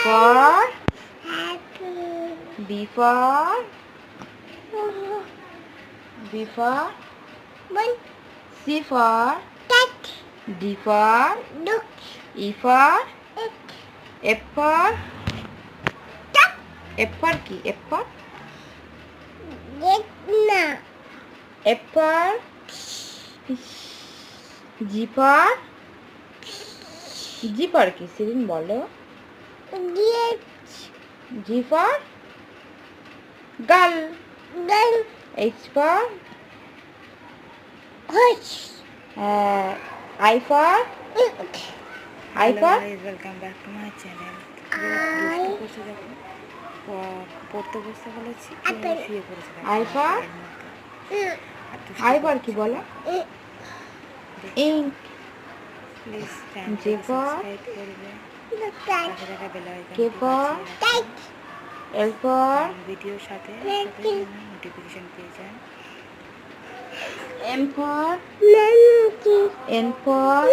for B for C for D for E for F for কি F for F for G for কি সিরিন বলো G for girl H for I for welcome back to my channel. পড়তে বসতে বলেছি, শুয়ে পড়েছে। I for কি বলো ink please J for subscribe করবে, পাশে থাকা bell K for L for ভিডিওর সাথে নোটিফিকেশন পেয়ে যান। M for N for